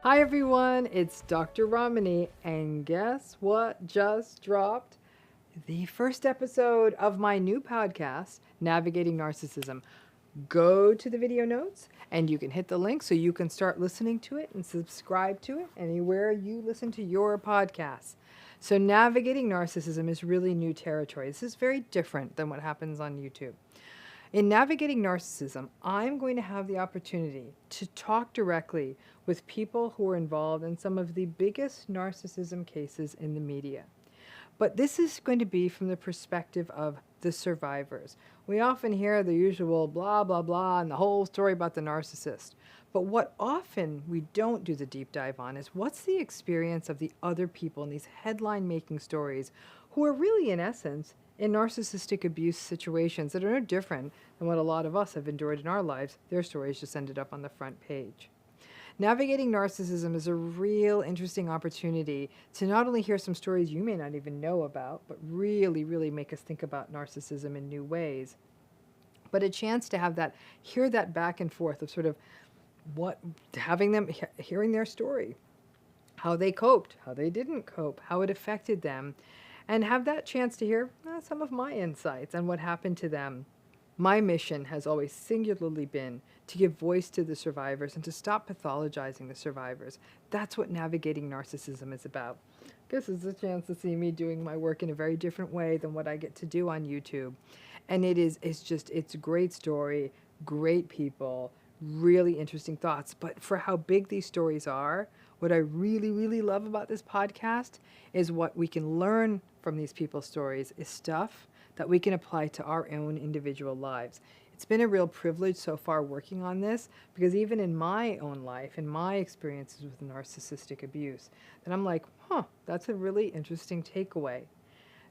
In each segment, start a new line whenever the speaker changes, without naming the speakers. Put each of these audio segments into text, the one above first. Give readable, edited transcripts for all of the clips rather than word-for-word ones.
Hi everyone, it's Dr. Ramani, and guess what just dropped? The first episode of my new podcast, Navigating Narcissism. Go to the video notes and you can hit the link so you can start listening to it and subscribe to it anywhere you listen to your podcasts. So, navigating narcissism is really new territory. This is very different than what happens on YouTube. In navigating narcissism, I'm going to have the opportunity to talk directly with people who are involved in some of the biggest narcissism cases in the media. But this is going to be from the perspective of the survivors. We often hear the usual blah, blah, blah, and the whole story about the narcissist. But what often we don't do the deep dive on is what's the experience of the other people in these headline-making stories who are really, in essence, in narcissistic abuse situations that are no different than what a lot of us have endured in our lives. Their stories just ended up on the front page. Navigating narcissism is a real interesting opportunity to not only hear some stories you may not even know about, but really, really make us think about narcissism in new ways. But a chance to have that, hear that back and forth of sort of having them, hearing their story, how they coped, how they didn't cope, how it affected them, and have that chance to hear some of my insights on what happened to them. My mission has always singularly been to give voice to the survivors and to stop pathologizing the survivors. That's what navigating narcissism is about. I guess it's a chance to see me doing my work in a very different way than what I get to do on YouTube. And it's a great story, great people, really interesting thoughts. But for how big these stories are, what I really, really love about this podcast is what we can learn from these people's stories is stuff that we can apply to our own individual lives. It's been a real privilege so far working on this because even in my own life, in my experiences with narcissistic abuse, then I'm like, that's a really interesting takeaway.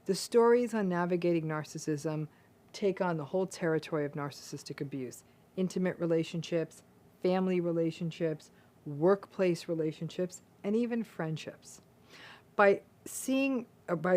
The stories on navigating narcissism take on the whole territory of narcissistic abuse. Intimate relationships, family relationships, workplace relationships, and even friendships. By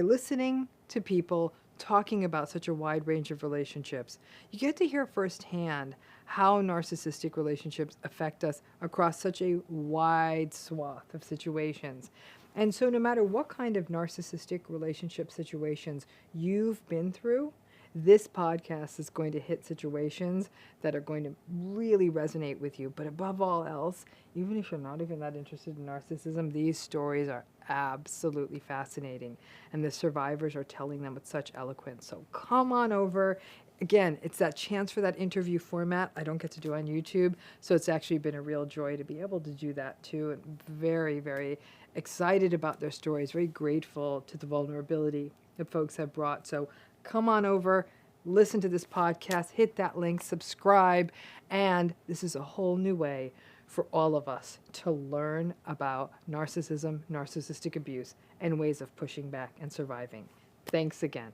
listening to people talking about such a wide range of relationships, you get to hear firsthand how narcissistic relationships affect us across such a wide swath of situations. And so no matter what kind of narcissistic relationship situations you've been through, this podcast is going to hit situations that are going to really resonate with you. But above all else, even if you're not even that interested in narcissism, these stories are absolutely fascinating. And the survivors are telling them with such eloquence. So come on over. Again, it's that chance for that interview format I don't get to do on YouTube. So it's actually been a real joy to be able to do that too. And very, very excited about their stories, very grateful to the vulnerability that folks have brought. So come on over, listen to this podcast, hit that link, subscribe, and this is a whole new way for all of us to learn about narcissism, narcissistic abuse, and ways of pushing back and surviving. Thanks again.